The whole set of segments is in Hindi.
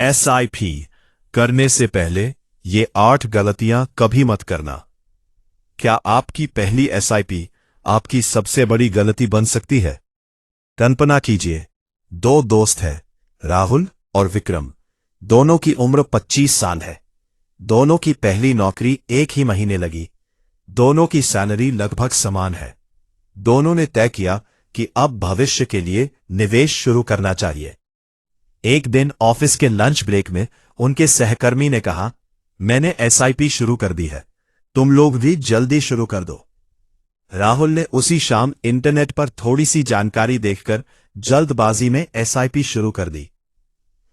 एसआईपी करने से पहले ये 8 गलतियां कभी मत करना। क्या आपकी पहली एसआईपी आपकी सबसे बड़ी गलती बन सकती है? कल्पना कीजिए, 2 दोस्त हैं, राहुल और विक्रम। दोनों की उम्र 25 साल है। दोनों की पहली नौकरी एक ही महीने लगी। दोनों की सैलरी लगभग समान है। दोनों ने तय किया कि अब भविष्य के लिए निवेश शुरू करना चाहिए। एक दिन ऑफिस के लंच ब्रेक में उनके सहकर्मी ने कहा, मैंने एसआईपी शुरू कर दी है, तुम लोग भी जल्दी शुरू कर दो। राहुल ने उसी शाम इंटरनेट पर थोड़ी सी जानकारी देखकर जल्दबाजी में एसआईपी शुरू कर दी।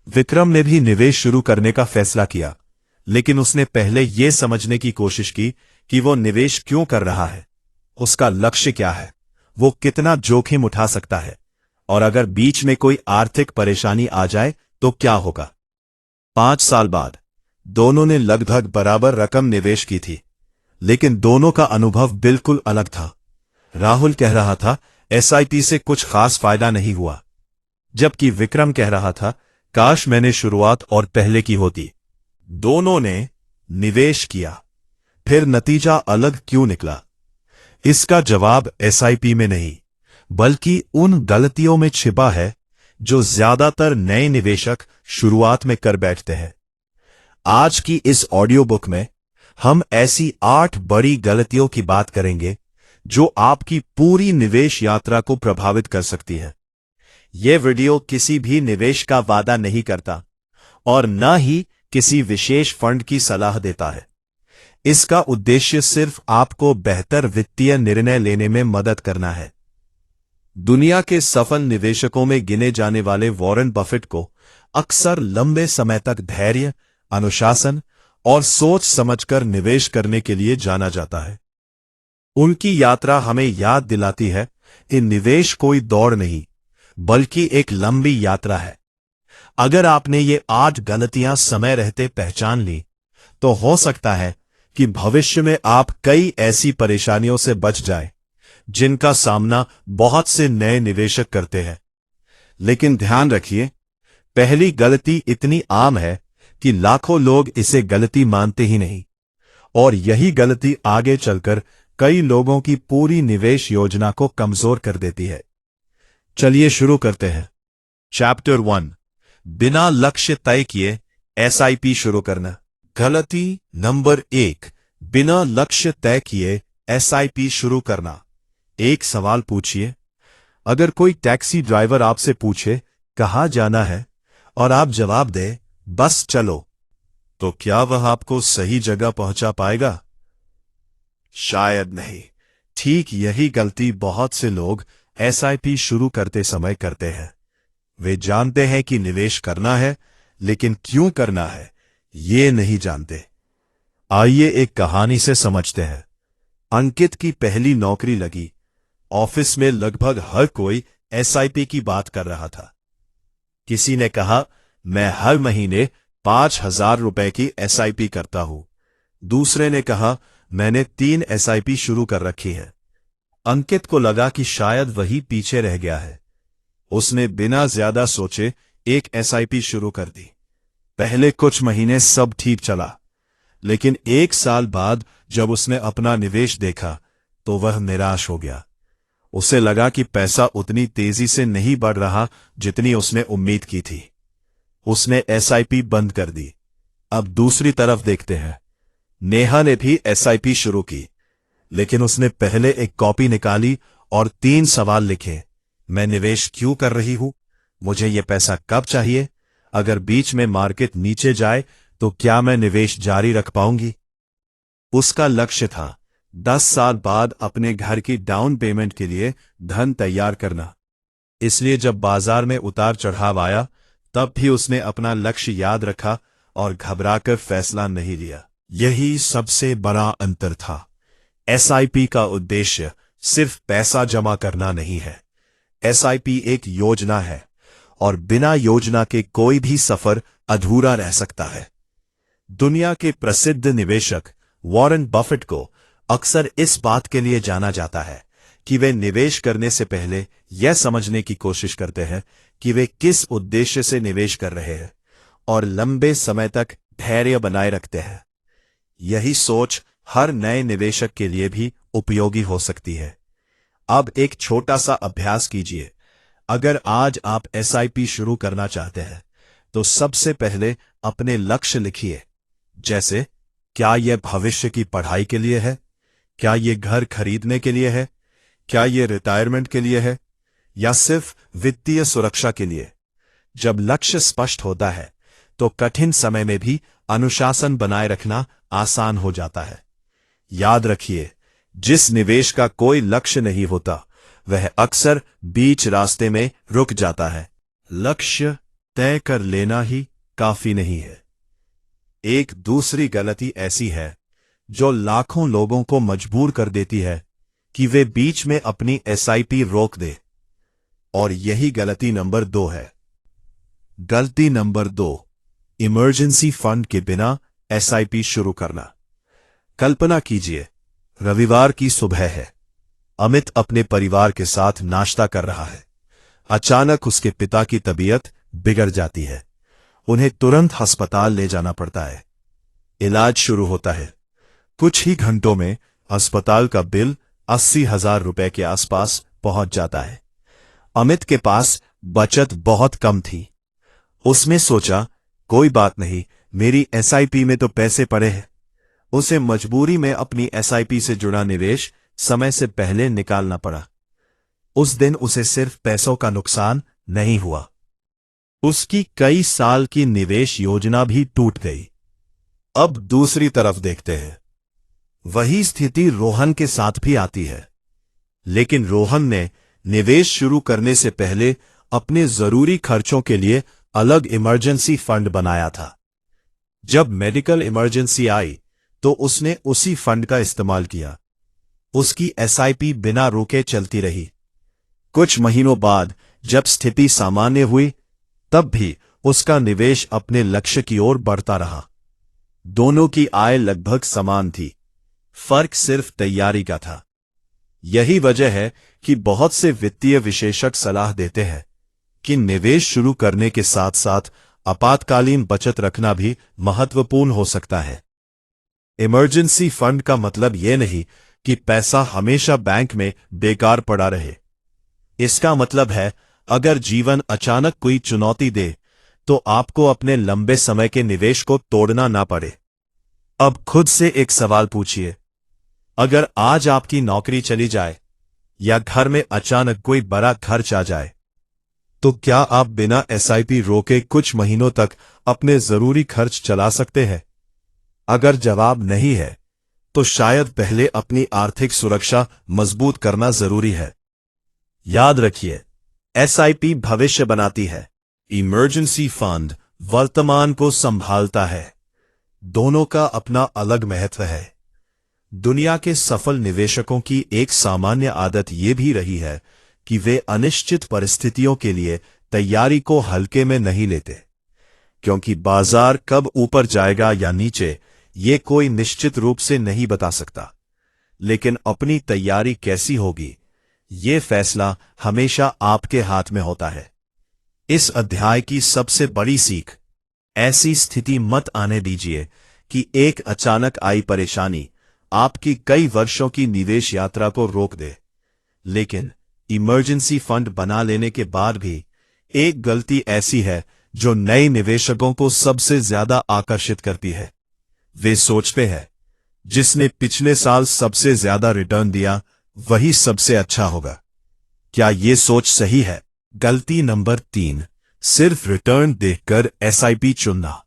विक्रम ने भी निवेश शुरू करने का फैसला किया, लेकिन उसने पहले यह समझने की कोशिश की कि वो निवेश क्यों कर रहा है, उसका लक्ष्य क्या है, वो कितना जोखिम उठा सकता है, और अगर बीच में कोई आर्थिक परेशानी आ जाए तो क्या होगा। 5 साल बाद दोनों ने लगभग बराबर रकम निवेश की थी, लेकिन दोनों का अनुभव बिल्कुल अलग था। राहुल कह रहा था, एसआईपी से कुछ खास फायदा नहीं हुआ, जबकि विक्रम कह रहा था, काश मैंने शुरुआत और पहले की होती। दोनों ने निवेश किया, फिर नतीजा अलग क्यों निकला? इसका जवाब एसआईपी में नहीं, बल्कि उन गलतियों में छिपा है जो ज्यादातर नए निवेशक शुरुआत में कर बैठते हैं। आज की इस ऑडियो बुक में हम ऐसी 8 बड़ी गलतियों की बात करेंगे जो आपकी पूरी निवेश यात्रा को प्रभावित कर सकती है। यह वीडियो किसी भी निवेश का वादा नहीं करता और न ही किसी विशेष फंड की सलाह देता है। इसका उद्देश्य सिर्फ आपको बेहतर वित्तीय निर्णय लेने में मदद करना है। दुनिया के सफल निवेशकों में गिने जाने वाले वॉरेन बफेट को अक्सर लंबे समय तक धैर्य, अनुशासन और सोच समझकर निवेश करने के लिए जाना जाता है। उनकी यात्रा हमें याद दिलाती है कि निवेश कोई दौड़ नहीं, बल्कि एक लंबी यात्रा है। अगर आपने ये 8 गलतियां समय रहते पहचान ली, तो हो सकता है कि भविष्य में आप कई ऐसी परेशानियों से बच जाएं, जिनका सामना बहुत से नए निवेशक करते हैं। लेकिन ध्यान रखिए, पहली गलती इतनी आम है कि लाखों लोग इसे गलती मानते ही नहीं, और यही गलती आगे चलकर कई लोगों की पूरी निवेश योजना को कमजोर कर देती है। चलिए शुरू करते हैं। चैप्टर 1, बिना लक्ष्य तय किए एसआईपी शुरू करना। गलती नंबर 1, बिना लक्ष्य तय किए एसआईपी शुरू करना। एक सवाल पूछिए, अगर कोई टैक्सी ड्राइवर आपसे पूछे कहां जाना है और आप जवाब दें बस चलो, तो क्या वह आपको सही जगह पहुंचा पाएगा? शायद नहीं। ठीक यही गलती बहुत से लोग एसआईपी शुरू करते समय करते हैं। वे जानते हैं कि निवेश करना है, लेकिन क्यों करना है ये नहीं जानते। आइए एक कहानी से समझते हैं। अंकित की पहली नौकरी लगी। ऑफिस में लगभग हर कोई एसआईपी की बात कर रहा था। किसी ने कहा, मैं हर महीने 5,000 रुपए की एसआईपी करता हूं। दूसरे ने कहा, मैंने 3 एसआईपी शुरू कर रखी है। अंकित को लगा कि शायद वही पीछे रह गया है। उसने बिना ज्यादा सोचे एक एसआईपी शुरू कर दी। पहले कुछ महीने सब ठीक चला, लेकिन 1 साल बाद जब उसने अपना निवेश देखा तो वह निराश हो गया। उसे लगा कि पैसा उतनी तेजी से नहीं बढ़ रहा जितनी उसने उम्मीद की थी। उसने एसआईपी बंद कर दी। अब दूसरी तरफ देखते हैं। नेहा ने भी एसआईपी शुरू की, लेकिन उसने पहले एक कॉपी निकाली और 3 सवाल लिखे। मैं निवेश क्यों कर रही हूं? मुझे यह पैसा कब चाहिए? अगर बीच में मार्केट नीचे जाए तो क्या मैं निवेश जारी रख पाऊंगी? उसका लक्ष्य था 10 साल बाद अपने घर की डाउन पेमेंट के लिए धन तैयार करना। इसलिए जब बाजार में उतार चढ़ाव आया, तब भी उसने अपना लक्ष्य याद रखा और घबराकर फैसला नहीं लिया। यही सबसे बड़ा अंतर था। एसआईपी का उद्देश्य सिर्फ पैसा जमा करना नहीं है। एसआईपी एक योजना है, और बिना योजना के कोई भी सफर अधूरा रह सकता है। दुनिया के प्रसिद्ध निवेशक वॉरेन बफेट को अक्सर इस बात के लिए जाना जाता है कि वे निवेश करने से पहले यह समझने की कोशिश करते हैं कि वे किस उद्देश्य से निवेश कर रहे हैं और लंबे समय तक धैर्य बनाए रखते हैं। यही सोच हर नए निवेशक के लिए भी उपयोगी हो सकती है। अब एक छोटा सा अभ्यास कीजिए। अगर आज आप एसआईपी शुरू करना चाहते हैं तो सबसे पहले अपने लक्ष्य लिखिए। जैसे, क्या यह भविष्य की पढ़ाई के लिए है? क्या यह घर खरीदने के लिए है? क्या यह रिटायरमेंट के लिए है? या सिर्फ वित्तीय सुरक्षा के लिए? जब लक्ष्य स्पष्ट होता है तो कठिन समय में भी अनुशासन बनाए रखना आसान हो जाता है। याद रखिए, जिस निवेश का कोई लक्ष्य नहीं होता वह अक्सर बीच रास्ते में रुक जाता है। लक्ष्य तय कर लेना ही काफी नहीं है। एक दूसरी गलती ऐसी है जो लाखों लोगों को मजबूर कर देती है कि वे बीच में अपनी एसआईपी रोक दे, और यही गलती नंबर 2 है। गलती नंबर 2, इमरजेंसी फंड के बिना एसआईपी शुरू करना। कल्पना कीजिए, रविवार की सुबह है। अमित अपने परिवार के साथ नाश्ता कर रहा है। अचानक उसके पिता की तबीयत बिगड़ जाती है। उन्हें तुरंत अस्पताल ले जाना पड़ता है। इलाज शुरू होता है। कुछ ही घंटों में अस्पताल का बिल 80,000 रुपए के आसपास पहुंच जाता है। अमित के पास बचत बहुत कम थी। उसने सोचा, कोई बात नहीं, मेरी एसआईपी में तो पैसे पड़े हैं। उसे मजबूरी में अपनी एसआईपी से जुड़ा निवेश समय से पहले निकालना पड़ा। उस दिन उसे सिर्फ पैसों का नुकसान नहीं हुआ, उसकी कई साल की निवेश योजना भी टूट गई। अब दूसरी तरफ देखते हैं। वही स्थिति रोहन के साथ भी आती है, लेकिन रोहन ने निवेश शुरू करने से पहले अपने जरूरी खर्चों के लिए अलग इमरजेंसी फंड बनाया था। जब मेडिकल इमरजेंसी आई तो उसने उसी फंड का इस्तेमाल किया। उसकी एसआईपी बिना रुके चलती रही। कुछ महीनों बाद जब स्थिति सामान्य हुई, तब भी उसका निवेश अपने लक्ष्य की ओर बढ़ता रहा। दोनों की आय लगभग समान थी, फर्क सिर्फ तैयारी का था। यही वजह है कि बहुत से वित्तीय विशेषज्ञ सलाह देते हैं कि निवेश शुरू करने के साथ साथ आपातकालीन बचत रखना भी महत्वपूर्ण हो सकता है। इमरजेंसी फंड का मतलब यह नहीं कि पैसा हमेशा बैंक में बेकार पड़ा रहे। इसका मतलब है, अगर जीवन अचानक कोई चुनौती दे तो आपको अपने लंबे समय के निवेश को तोड़ना ना पड़े। अब खुद से एक सवाल पूछिए, अगर आज आपकी नौकरी चली जाए या घर में अचानक कोई बड़ा खर्च आ जाए, तो क्या आप बिना एसआईपी रोके कुछ महीनों तक अपने जरूरी खर्च चला सकते हैं? अगर जवाब नहीं है, तो शायद पहले अपनी आर्थिक सुरक्षा मजबूत करना जरूरी है। याद रखिए, एसआईपी भविष्य बनाती है, इमरजेंसी फंड वर्तमान को संभालता है। दोनों का अपना अलग महत्व है। दुनिया के सफल निवेशकों की एक सामान्य आदत यह भी रही है कि वे अनिश्चित परिस्थितियों के लिए तैयारी को हल्के में नहीं लेते, क्योंकि बाजार कब ऊपर जाएगा या नीचे ये कोई निश्चित रूप से नहीं बता सकता। लेकिन अपनी तैयारी कैसी होगी, ये फैसला हमेशा आपके हाथ में होता है। इस अध्याय की सबसे बड़ी सीख, ऐसी स्थिति मत आने दीजिए कि एक अचानक आई परेशानी आपकी कई वर्षों की निवेश यात्रा को रोक दे। लेकिन इमरजेंसी फंड बना लेने के बाद भी एक गलती ऐसी है जो नए निवेशकों को सबसे ज्यादा आकर्षित करती है। वे सोचते हैं, जिसने पिछले साल सबसे ज्यादा रिटर्न दिया वही सबसे अच्छा होगा। क्या यह सोच सही है? गलती नंबर 3, सिर्फ रिटर्न देखकर एसआईपी चुनना।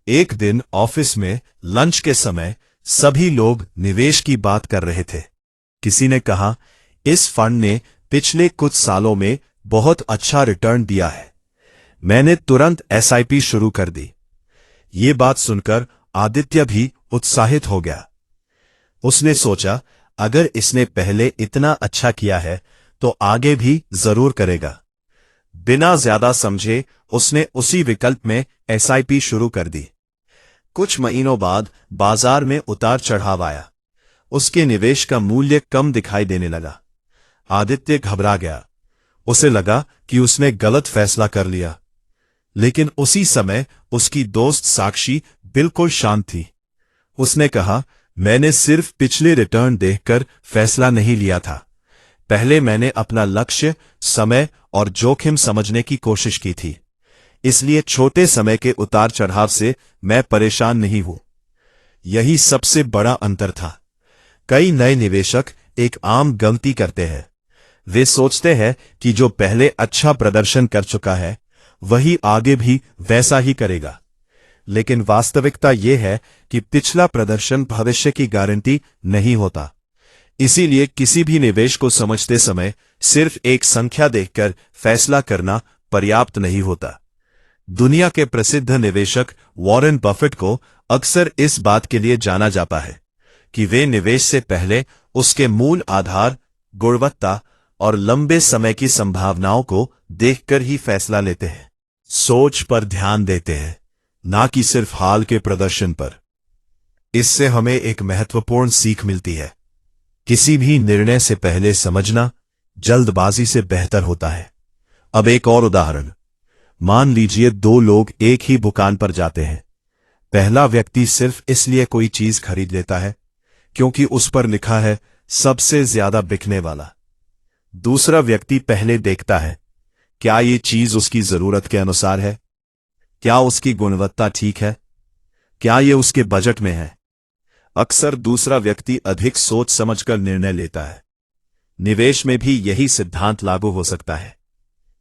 एक दिन ऑफिस में लंच के समय सभी लोग निवेश की बात कर रहे थे। किसी ने कहा, इस फंड ने पिछले कुछ सालों में बहुत अच्छा रिटर्न दिया है। मैंने तुरंत एसआईपी शुरू कर दी। ये बात सुनकर आदित्य भी उत्साहित हो गया। उसने सोचा, अगर इसने पहले इतना अच्छा किया है तो आगे भी जरूर करेगा। बिना ज्यादा समझे उसने उसी विकल्प में एसआईपी शुरू कर दी। कुछ महीनों बाद बाजार में उतार चढ़ाव आया। उसके निवेश का मूल्य कम दिखाई देने लगा। आदित्य घबरा गया। उसे लगा कि उसने गलत फैसला कर लिया। लेकिन उसी समय उसकी दोस्त साक्षी बिल्कुल शांत थी। उसने कहा, मैंने सिर्फ पिछले रिटर्न देखकर फैसला नहीं लिया था। पहले मैंने अपना लक्ष्य, समय और जोखिम समझने की कोशिश की थी। इसलिए छोटे समय के उतार चढ़ाव से मैं परेशान नहीं हूं। यही सबसे बड़ा अंतर था। कई नए निवेशक एक आम गलती करते हैं। वे सोचते हैं कि जो पहले अच्छा प्रदर्शन कर चुका है वही आगे भी वैसा ही करेगा। लेकिन वास्तविकता यह है कि पिछला प्रदर्शन भविष्य की गारंटी नहीं होता। इसीलिए किसी भी निवेश को समझते समय सिर्फ एक संख्या देखकर फैसला करना पर्याप्त नहीं होता। दुनिया के प्रसिद्ध निवेशक वॉरेन बफेट को अक्सर इस बात के लिए जाना जाता है कि वे निवेश से पहले उसके मूल आधार, गुणवत्ता और लंबे समय की संभावनाओं को देखकर ही फैसला लेते हैं। सोच पर ध्यान देते हैं, ना कि सिर्फ हाल के प्रदर्शन पर। इससे हमें एक महत्वपूर्ण सीख मिलती है। किसी भी निर्णय से पहले समझना जल्दबाजी से बेहतर होता है। अब एक और उदाहरण। मान लीजिए दो लोग एक ही दुकान पर जाते हैं। पहला व्यक्ति सिर्फ इसलिए कोई चीज खरीद लेता है क्योंकि उस पर लिखा है सबसे ज्यादा बिकने वाला। दूसरा व्यक्ति पहले देखता है, क्या ये चीज उसकी जरूरत के अनुसार है? क्या उसकी गुणवत्ता ठीक है? क्या ये उसके बजट में है? अक्सर दूसरा व्यक्ति अधिक सोच समझकर निर्णय लेता है। निवेश में भी यही सिद्धांत लागू हो सकता है।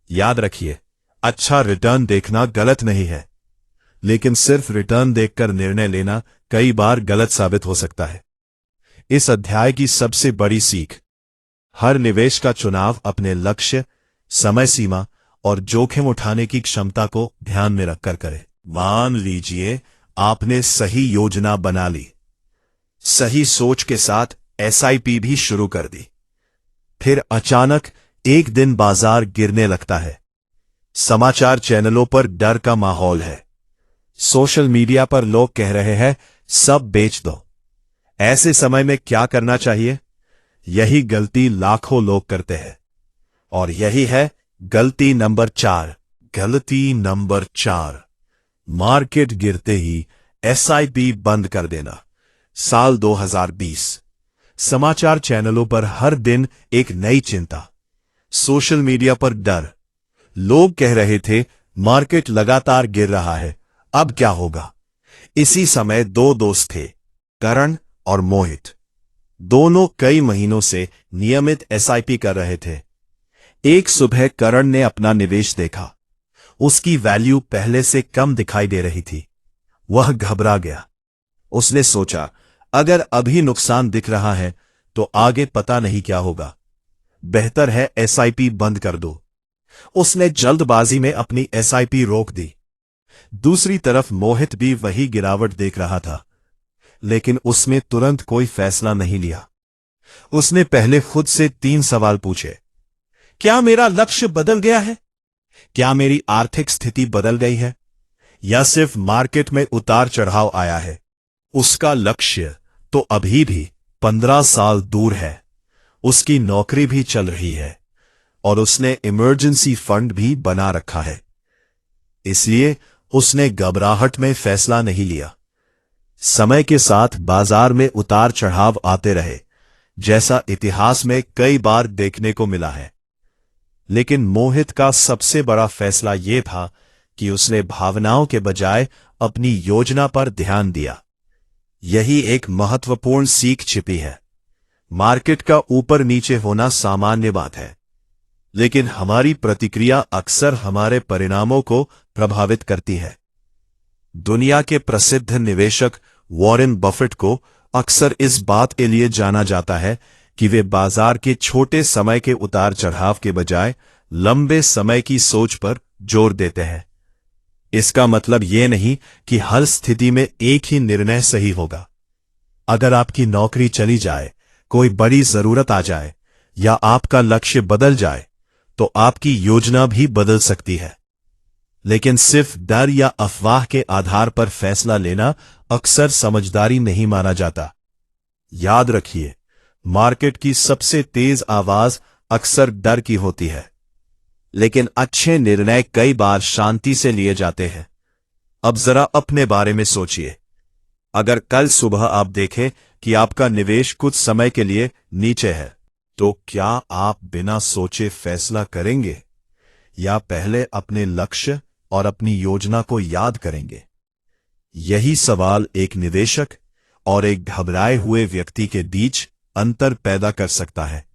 याद रखिए, अच्छा रिटर्न देखना गलत नहीं है, लेकिन सिर्फ रिटर्न देखकर निर्णय लेना कई बार गलत साबित हो सकता है। इस अध्याय की सबसे बड़ी सीख, हर निवेश का चुनाव अपने लक्ष्य, समय सीमा और जोखिम उठाने की क्षमता को ध्यान में रखकर करें। मान लीजिए आपने सही योजना बना ली, सही सोच के साथ एसआईपी भी शुरू कर दी। फिर अचानक एक दिन बाजार गिरने लगता है। समाचार चैनलों पर डर का माहौल है। सोशल मीडिया पर लोग कह रहे हैं सब बेच दो। ऐसे समय में क्या करना चाहिए? यही गलती लाखों लोग करते हैं, और यही है गलती नंबर 4। गलती नंबर 4, मार्केट गिरते ही एसआईपी बंद कर देना। साल 2020। समाचार चैनलों पर हर दिन एक नई चिंता, सोशल मीडिया पर डर। लोग कह रहे थे मार्केट लगातार गिर रहा है, अब क्या होगा? इसी समय दो दोस्त थे, करण और मोहित। दोनों कई महीनों से नियमित एसआईपी कर रहे थे। एक सुबह करण ने अपना निवेश देखा। उसकी वैल्यू पहले से कम दिखाई दे रही थी। वह घबरा गया। उसने सोचा, अगर अभी नुकसान दिख रहा है तो आगे पता नहीं क्या होगा। बेहतर है एसआईपी बंद कर दो। उसने जल्दबाजी में अपनी एसआईपी रोक दी। दूसरी तरफ मोहित भी वही गिरावट देख रहा था, लेकिन उसने तुरंत कोई फैसला नहीं लिया। उसने पहले खुद से 3 सवाल पूछे। क्या मेरा लक्ष्य बदल गया है? क्या मेरी आर्थिक स्थिति बदल गई है? या सिर्फ मार्केट में उतार चढ़ाव आया है? उसका लक्ष्य तो अभी भी 15 साल दूर है। उसकी नौकरी भी चल रही है और उसने इमरजेंसी फंड भी बना रखा है। इसलिए उसने घबराहट में फैसला नहीं लिया। समय के साथ बाजार में उतार चढ़ाव आते रहे, जैसा इतिहास में कई बार देखने को मिला है। लेकिन मोहित का सबसे बड़ा फैसला यह था कि उसने भावनाओं के बजाय अपनी योजना पर ध्यान दिया। यही एक महत्वपूर्ण सीख छिपी है। मार्केट का ऊपर नीचे होना सामान्य बात है, लेकिन हमारी प्रतिक्रिया अक्सर हमारे परिणामों को प्रभावित करती है। दुनिया के प्रसिद्ध निवेशक वॉरेन बफेट को अक्सर इस बात के लिए जाना जाता है कि वे बाजार के छोटे समय के उतार चढ़ाव के बजाय लंबे समय की सोच पर जोर देते हैं। इसका मतलब यह नहीं कि हर स्थिति में एक ही निर्णय सही होगा। अगर आपकी नौकरी चली जाए, कोई बड़ी जरूरत आ जाए या आपका लक्ष्य बदल जाए, तो आपकी योजना भी बदल सकती है। लेकिन सिर्फ डर या अफवाह के आधार पर फैसला लेना अक्सर समझदारी नहीं माना जाता। याद रखिए, मार्केट की सबसे तेज आवाज अक्सर डर की होती है। लेकिन अच्छे निर्णय कई बार शांति से लिए जाते हैं। अब जरा अपने बारे में सोचिए। अगर कल सुबह आप देखें कि आपका निवेश कुछ समय के लिए नीचे है, तो क्या आप बिना सोचे फैसला करेंगे या पहले अपने लक्ष्य और अपनी योजना को याद करेंगे? यही सवाल एक निवेशक और एक घबराए हुए व्यक्ति के बीच अंतर पैदा कर सकता है।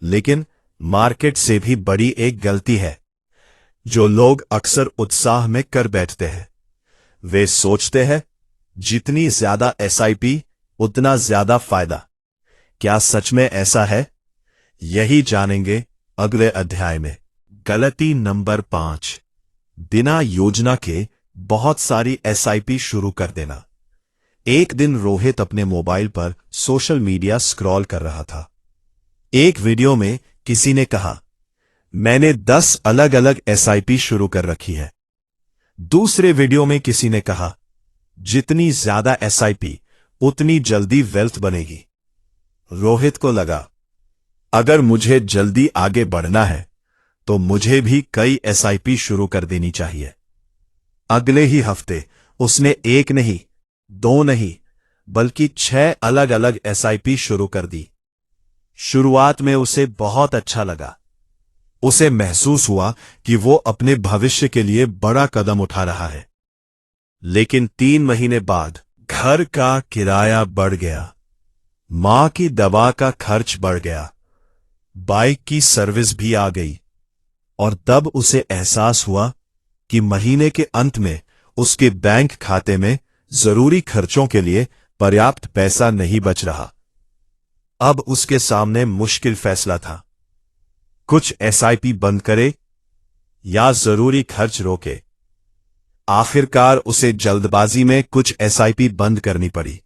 लेकिन मार्केट से भी बड़ी एक गलती है जो लोग अक्सर उत्साह में कर बैठते हैं। वे सोचते हैं जितनी ज्यादा एसआईपी उतना ज्यादा फायदा। क्या सच में ऐसा है? यही जानेंगे अगले अध्याय में। गलती नंबर 5, बिना योजना के बहुत सारी एसआईपी शुरू कर देना। एक दिन रोहित अपने मोबाइल पर सोशल मीडिया स्क्रॉल कर रहा था। एक वीडियो में किसी ने कहा, मैंने 10 अलग अलग एसआईपी शुरू कर रखी है। दूसरे वीडियो में किसी ने कहा, जितनी ज्यादा एसआईपी उतनी जल्दी वेल्थ बनेगी। रोहित को लगा, अगर मुझे जल्दी आगे बढ़ना है तो मुझे भी कई एसआईपी शुरू कर देनी चाहिए। अगले ही हफ्ते उसने 1 नहीं, 2 नहीं, बल्कि 6 अलग अलग एसआईपी शुरू कर दी। शुरुआत में उसे बहुत अच्छा लगा। उसे महसूस हुआ कि वो अपने भविष्य के लिए बड़ा कदम उठा रहा है। लेकिन 3 महीने बाद घर का किराया बढ़ गया, मां की दवा का खर्च बढ़ गया, बाइक की सर्विस भी आ गई, और तब उसे एहसास हुआ कि महीने के अंत में उसके बैंक खाते में जरूरी खर्चों के लिए पर्याप्त पैसा नहीं बच रहा। अब उसके सामने मुश्किल फैसला था, कुछ एसआईपी बंद करे या जरूरी खर्च रोके। आखिरकार उसे जल्दबाजी में कुछ एसआईपी बंद करनी पड़ी।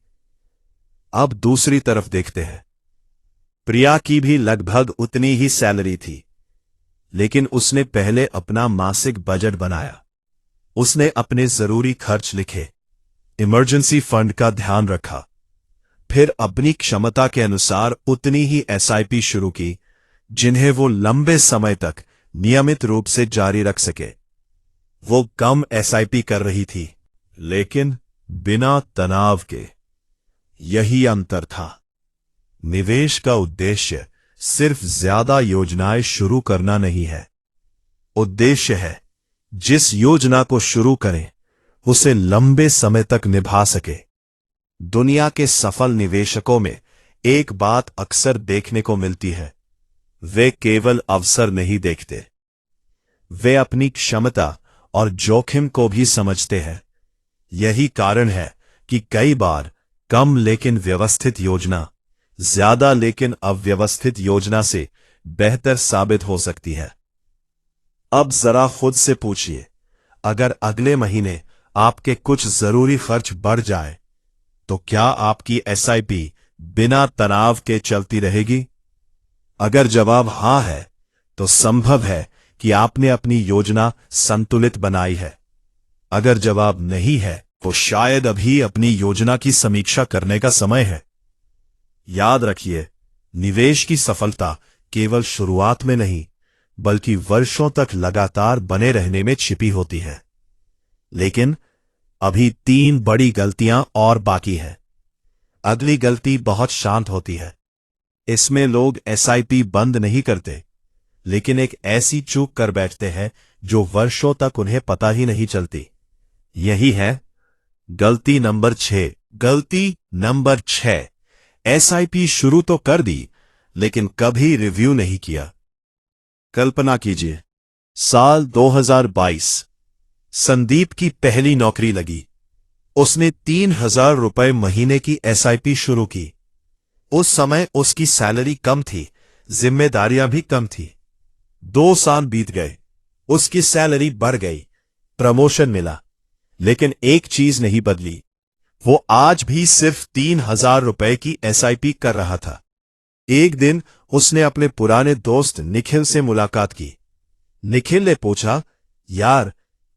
अब दूसरी तरफ देखते हैं। प्रिया की भी लगभग उतनी ही सैलरी थी, लेकिन उसने पहले अपना मासिक बजट बनाया। उसने अपने जरूरी खर्च लिखे, इमरजेंसी फंड का ध्यान रखा, फिर अपनी क्षमता के अनुसार उतनी ही एसआईपी शुरू की जिन्हें वो लंबे समय तक नियमित रूप से जारी रख सके। वो कम एसआईपी कर रही थी, लेकिन बिना तनाव के। यही अंतर था। निवेश का उद्देश्य सिर्फ ज्यादा योजनाएं शुरू करना नहीं है। उद्देश्य है जिस योजना को शुरू करें उसे लंबे समय तक निभा सके। दुनिया के सफल निवेशकों में एक बात अक्सर देखने को मिलती है, वे केवल अवसर नहीं देखते, वे अपनी क्षमता और जोखिम को भी समझते हैं। यही कारण है कि कई बार कम लेकिन व्यवस्थित योजना ज्यादा लेकिन अव्यवस्थित योजना से बेहतर साबित हो सकती है। अब जरा खुद से पूछिए, अगर अगले महीने आपके कुछ जरूरी खर्च बढ़ जाए तो क्या आपकी एसआईपी बिना तनाव के चलती रहेगी? अगर जवाब हां है तो संभव है कि आपने अपनी योजना संतुलित बनाई है। अगर जवाब नहीं है तो शायद अभी अपनी योजना की समीक्षा करने का समय है। याद रखिए, निवेश की सफलता केवल शुरुआत में नहीं बल्कि वर्षों तक लगातार बने रहने में छिपी होती है। लेकिन अभी 3 बड़ी गलतियां और बाकी हैं। अगली गलती बहुत शांत होती है। इसमें लोग एसआईपी बंद नहीं करते, लेकिन एक ऐसी चूक कर बैठते हैं जो वर्षों तक उन्हें पता ही नहीं चलती। यही है गलती नंबर 6। गलती नंबर 6, एसआईपी शुरू तो कर दी लेकिन कभी रिव्यू नहीं किया। कल्पना कीजिए, साल 2022, संदीप की पहली नौकरी लगी। उसने 3,000 रुपए महीने की एसआईपी शुरू की। उस समय उसकी सैलरी कम थी, जिम्मेदारियां भी कम थी। 2 साल बीत गए, उसकी सैलरी बढ़ गई, प्रमोशन मिला, लेकिन एक चीज नहीं बदली। वो आज भी सिर्फ 3,000 रुपए की एसआईपी कर रहा था। एक दिन उसने अपने पुराने दोस्त निखिल से मुलाकात की। निखिल ने पूछा, यार,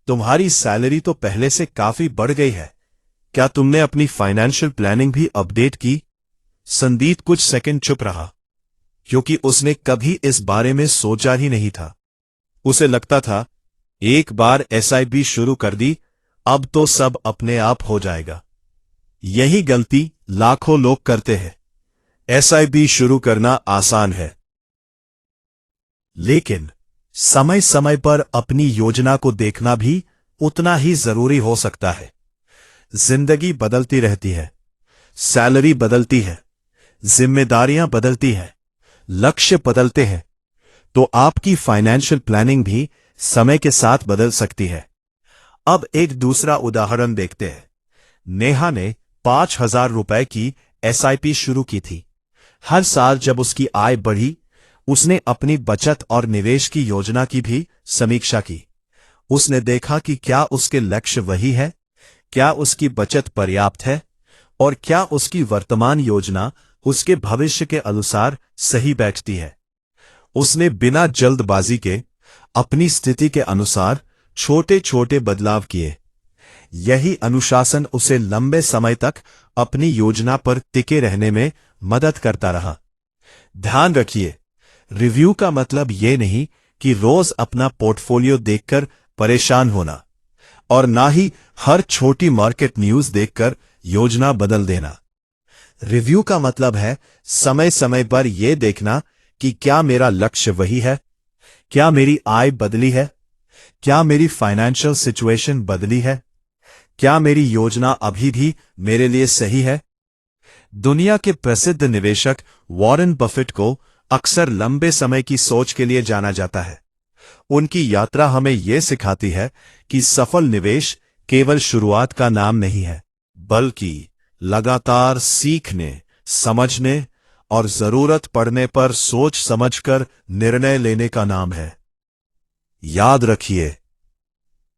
तुम्हारी सैलरी तो पहले से काफी बढ़ गई है, क्या तुमने अपनी फाइनेंशियल प्लानिंग भी अपडेट की? संदीप कुछ सेकंड चुप रहा, क्योंकि उसने कभी इस बारे में सोचा ही नहीं था। उसे लगता था एक बार एसआईपी शुरू कर दी अब तो सब अपने आप हो जाएगा। यही गलती लाखों लोग करते हैं। एसआईपी शुरू करना आसान है, लेकिन समय समय पर अपनी योजना को देखना भी उतना ही जरूरी हो सकता है। जिंदगी बदलती रहती है, सैलरी बदलती है, जिम्मेदारियां बदलती हैं, लक्ष्य बदलते हैं, तो आपकी फाइनेंशियल प्लानिंग भी समय के साथ बदल सकती है। अब एक दूसरा उदाहरण देखते हैं। नेहा ने 5,000 रुपए की एसआईपी शुरू की थी। हर साल जब उसकी आय बढ़ी, उसने अपनी बचत और निवेश की योजना की भी समीक्षा की। उसने देखा कि क्या उसके लक्ष्य वही है, क्या उसकी बचत पर्याप्त है और क्या उसकी वर्तमान योजना उसके भविष्य के अनुसार सही बैठती है। उसने बिना जल्दबाजी के अपनी स्थिति के अनुसार छोटे छोटे बदलाव किए। यही अनुशासन उसे लंबे समय तक अपनी योजना पर टिके रहने में मदद करता रहा। ध्यान रखिए, रिव्यू का मतलब यह नहीं कि रोज अपना पोर्टफोलियो देखकर परेशान होना, और ना ही हर छोटी मार्केट न्यूज देखकर योजना बदल देना। रिव्यू का मतलब है समय समय पर यह देखना कि क्या मेरा लक्ष्य वही है, क्या मेरी आय बदली है, क्या मेरी फाइनेंशियल सिचुएशन बदली है, क्या मेरी योजना अभी भी मेरे लिए सही है। दुनिया के प्रसिद्ध निवेशक वॉरेन बफेट को अक्सर लंबे समय की सोच के लिए जाना जाता है। उनकी यात्रा हमें यह सिखाती है कि सफल निवेश केवल शुरुआत का नाम नहीं है, बल्कि लगातार सीखने, समझने और जरूरत पड़ने पर सोच समझकर निर्णय लेने का नाम है। याद रखिए,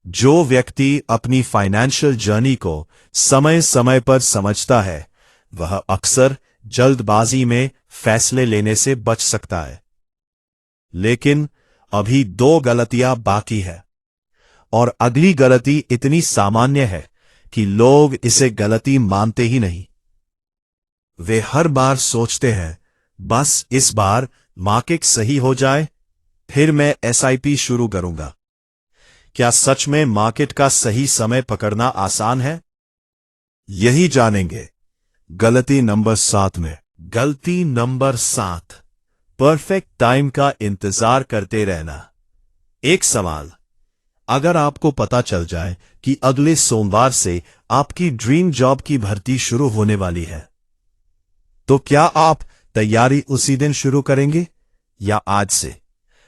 जो व्यक्ति अपनी फाइनेंशियल जर्नी को समय समय पर समझता है, वह अक्सर जल्दबाजी में फैसले लेने से बच सकता है। लेकिन अभी 2 गलतियां बाकी है, और अगली गलती इतनी सामान्य है कि लोग इसे गलती मानते ही नहीं। वे हर बार सोचते हैं, बस इस बार मार्केट सही हो जाए, फिर मैं एसआईपी शुरू करूंगा। क्या सच में मार्केट का सही समय पकड़ना आसान है? यही जानेंगे गलती नंबर 7 में। गलती नंबर 7, परफेक्ट टाइम का इंतजार करते रहना। एक सवाल, अगर आपको पता चल जाए कि अगले सोमवार से आपकी ड्रीम जॉब की भर्ती शुरू होने वाली है, तो क्या आप तैयारी उसी दिन शुरू करेंगे या आज से?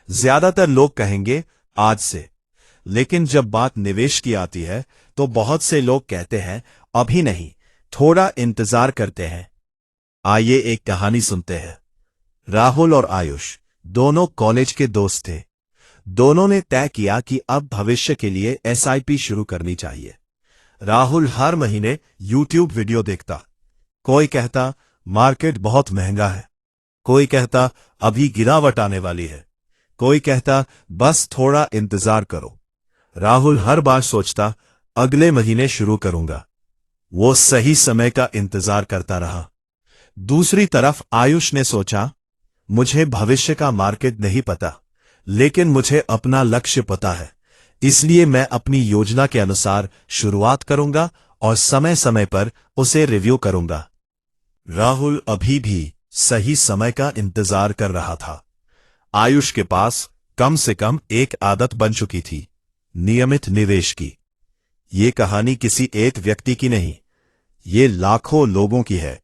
ज्यादातर लोग कहेंगे आज से, लेकिन जब बात निवेश की आती है तो बहुत से लोग कहते हैं अभी नहीं, थोड़ा इंतजार करते हैं। आइए एक कहानी सुनते हैं। राहुल और आयुष दोनों कॉलेज के दोस्त थे। दोनों ने तय किया कि अब भविष्य के लिए एसआईपी शुरू करनी चाहिए। राहुल हर महीने यूट्यूब वीडियो देखता। कोई कहता मार्केट बहुत महंगा है, कोई कहता अभी गिरावट आने वाली है, कोई कहता बस थोड़ा इंतजार करो। राहुल हर बार सोचता अगले महीने शुरू करूंगा। वो सही समय का इंतजार करता रहा। दूसरी तरफ आयुष ने सोचा, मुझे भविष्य का मार्केट नहीं पता, लेकिन मुझे अपना लक्ष्य पता है, इसलिए मैं अपनी योजना के अनुसार शुरुआत करूंगा और समय समय पर उसे रिव्यू करूंगा। राहुल अभी भी सही समय का इंतजार कर रहा था। आयुष के पास कम से कम एक आदत बन चुकी थी, नियमित निवेश की। ये कहानी किसी एक व्यक्ति की नहीं, ये लाखों लोगों की है।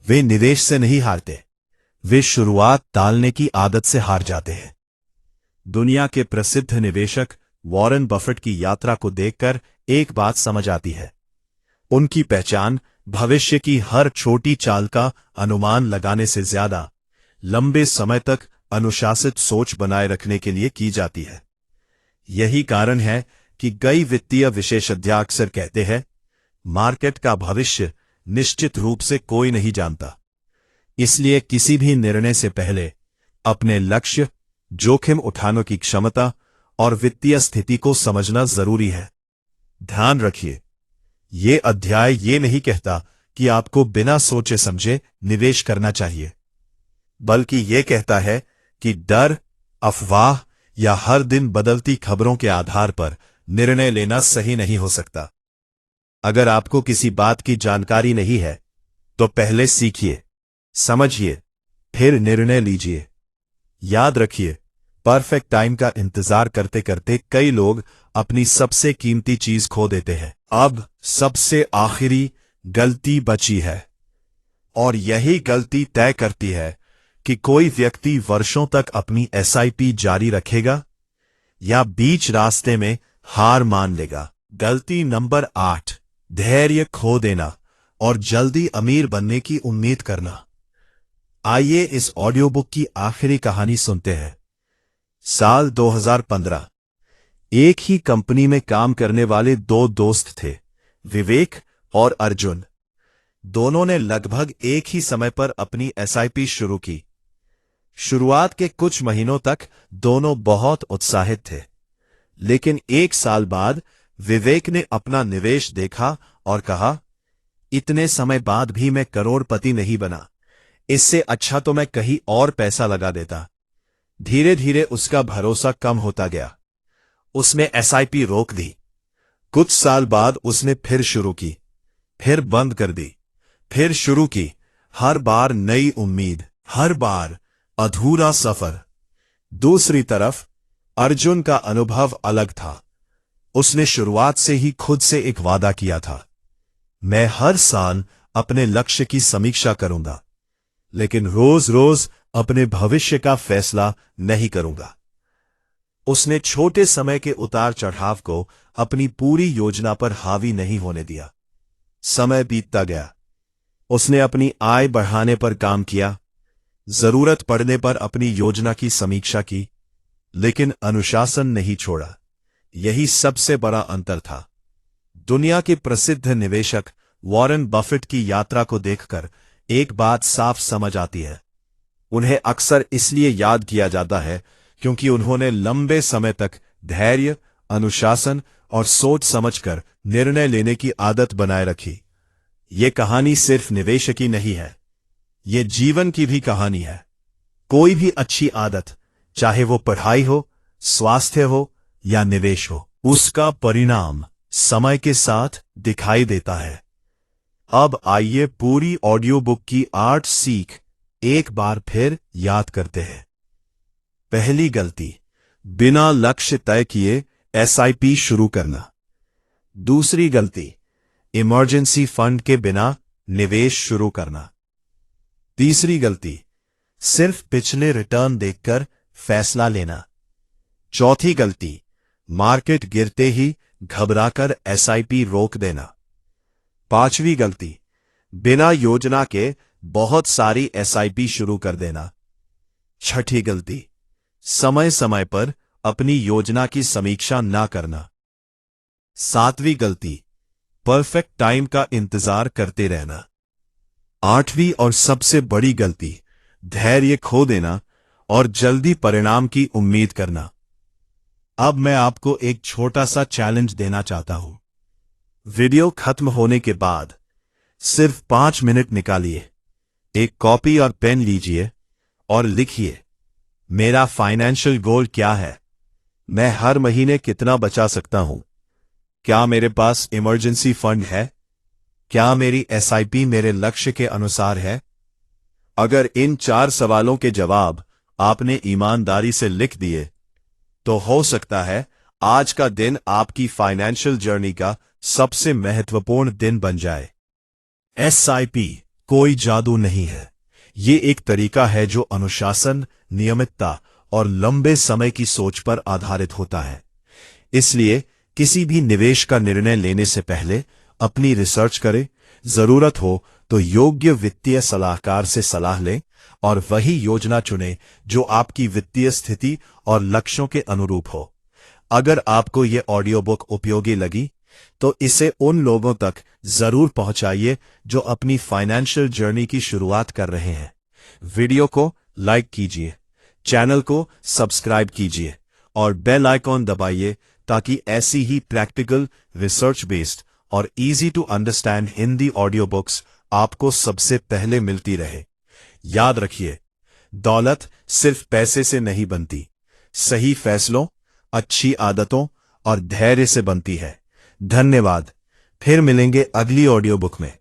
वे निवेश से नहीं हारते, वे शुरुआत टालने की आदत से हार जाते हैं। दुनिया के प्रसिद्ध निवेशक वॉरेन बफेट की यात्रा को देखकर एक बात समझ आती है। उनकी पहचान भविष्य की हर छोटी चाल का अनुमान लगाने से ज्यादा लंबे समय तक अनुशासित सोच बनाए रखने के लिए की जाती है। यही कारण है कि कई वित्तीय विशेषज्ञ अक्सर कहते हैं, मार्केट का भविष्य निश्चित रूप से कोई नहीं जानता। इसलिए किसी भी निर्णय से पहले अपने लक्ष्य, जोखिम उठाने की क्षमता और वित्तीय स्थिति को समझना जरूरी है। ध्यान रखिए, ये अध्याय ये नहीं कहता कि आपको बिना सोचे समझे निवेश करना चाहिए, बल्कि ये कहता है कि डर, अफवाह या हर दिन बदलती खबरों के आधार पर निर्णय लेना सही नहीं हो सकता। अगर आपको किसी बात की जानकारी नहीं है तो पहले सीखिए, समझिए, फिर निर्णय लीजिए। याद रखिए, परफेक्ट टाइम का इंतजार करते करते कई लोग अपनी सबसे कीमती चीज खो देते हैं। अब सबसे आखिरी गलती बची है, और यही गलती तय करती है कि कोई व्यक्ति वर्षों तक अपनी एसआईपी जारी रखेगा या बीच रास्ते में हार मान लेगा। गलती नंबर 8, धैर्य खो देना और जल्दी अमीर बनने की उम्मीद करना। आइए इस ऑडियो बुक की आखिरी कहानी सुनते हैं। साल 2015। एक ही कंपनी में काम करने वाले दो दोस्त थे, विवेक और अर्जुन। दोनों ने लगभग एक ही समय पर अपनी एसआईपी शुरू की। शुरुआत के कुछ महीनों तक दोनों बहुत उत्साहित थे, लेकिन एक साल बाद विवेक ने अपना निवेश देखा और कहा, इतने समय बाद भी मैं करोड़पति नहीं बना, इससे अच्छा तो मैं कहीं और पैसा लगा देता। धीरे धीरे उसका भरोसा कम होता गया। उसने एसआईपी रोक दी। कुछ साल बाद उसने फिर शुरू की, फिर बंद कर दी, फिर शुरू की। हर बार नई उम्मीद, हर बार अधूरा सफर। दूसरी तरफ अर्जुन का अनुभव अलग था। उसने शुरुआत से ही खुद से एक वादा किया था, मैं हर साल अपने लक्ष्य की समीक्षा करूंगा, लेकिन रोज रोज अपने भविष्य का फैसला नहीं करूंगा। उसने छोटे समय के उतार चढ़ाव को अपनी पूरी योजना पर हावी नहीं होने दिया। समय बीतता गया। उसने अपनी आय बढ़ाने पर काम किया, जरूरत पड़ने पर अपनी योजना की समीक्षा की, लेकिन अनुशासन नहीं छोड़ा। यही सबसे बड़ा अंतर था। दुनिया के प्रसिद्ध निवेशक वॉरेन बफेट की यात्रा को देखकर एक बात साफ समझ आती है। उन्हें अक्सर इसलिए याद किया जाता है क्योंकि उन्होंने लंबे समय तक धैर्य, अनुशासन और सोच समझकर निर्णय लेने की आदत बनाए रखी। ये कहानी सिर्फ निवेश की नहीं है, ये जीवन की भी कहानी है। कोई भी अच्छी आदत, चाहे वो पढ़ाई हो, स्वास्थ्य हो या निवेश हो, उसका परिणाम समय के साथ दिखाई देता है। अब आइए पूरी ऑडियो बुक की 8 सीख एक बार फिर याद करते हैं। पहली गलती, बिना लक्ष्य तय किए एसआईपी शुरू करना। दूसरी गलती, इमरजेंसी फंड के बिना निवेश शुरू करना। तीसरी गलती, सिर्फ पिछले रिटर्न देखकर फैसला लेना। चौथी गलती, मार्केट गिरते ही घबराकर एसआईपी रोक देना। पांचवी गलती, बिना योजना के बहुत सारी एसआईपी शुरू कर देना। छठी गलती, समय समय पर अपनी योजना की समीक्षा ना करना। सातवीं गलती, परफेक्ट टाइम का इंतजार करते रहना। आठवीं और सबसे बड़ी गलती, धैर्य खो देना और जल्दी परिणाम की उम्मीद करना। अब मैं आपको एक छोटा सा चैलेंज देना चाहता हूं। वीडियो खत्म होने के बाद सिर्फ 5 मिनट निकालिए, एक कॉपी और पेन लीजिए और लिखिए, मेरा फाइनेंशियल गोल क्या है? मैं हर महीने कितना बचा सकता हूं? क्या मेरे पास इमरजेंसी फंड है? क्या मेरी एसआईपी मेरे लक्ष्य के अनुसार है? अगर इन 4 सवालों के जवाब आपने ईमानदारी से लिख दिए, तो हो सकता है आज का दिन आपकी फाइनेंशियल जर्नी का सबसे महत्वपूर्ण दिन बन जाए। एसआईपी कोई जादू नहीं है, ये एक तरीका है जो अनुशासन, नियमितता और लंबे समय की सोच पर आधारित होता है। इसलिए किसी भी निवेश का निर्णय लेने से पहले अपनी रिसर्च करें, जरूरत हो तो योग्य वित्तीय सलाहकार से सलाह लें और वही योजना चुनें जो आपकी वित्तीय स्थिति और लक्ष्यों के अनुरूप हो। अगर आपको ये ऑडियो बुक उपयोगी लगी तो इसे उन लोगों तक जरूर पहुंचाइए जो अपनी फाइनेंशियल जर्नी की शुरुआत कर रहे हैं। वीडियो को लाइक कीजिए, चैनल को सब्सक्राइब कीजिए और बेल आइकॉन दबाइए ताकि ऐसी ही प्रैक्टिकल, रिसर्च बेस्ड और easy to understand Hindi audio books आपको सबसे पहले मिलती रहे। याद रखिए, दौलत सिर्फ पैसे से नहीं बनती, सही फैसलों, अच्छी आदतों और धैर्य से बनती है। धन्यवाद। फिर मिलेंगे अगली ऑडियो बुक में।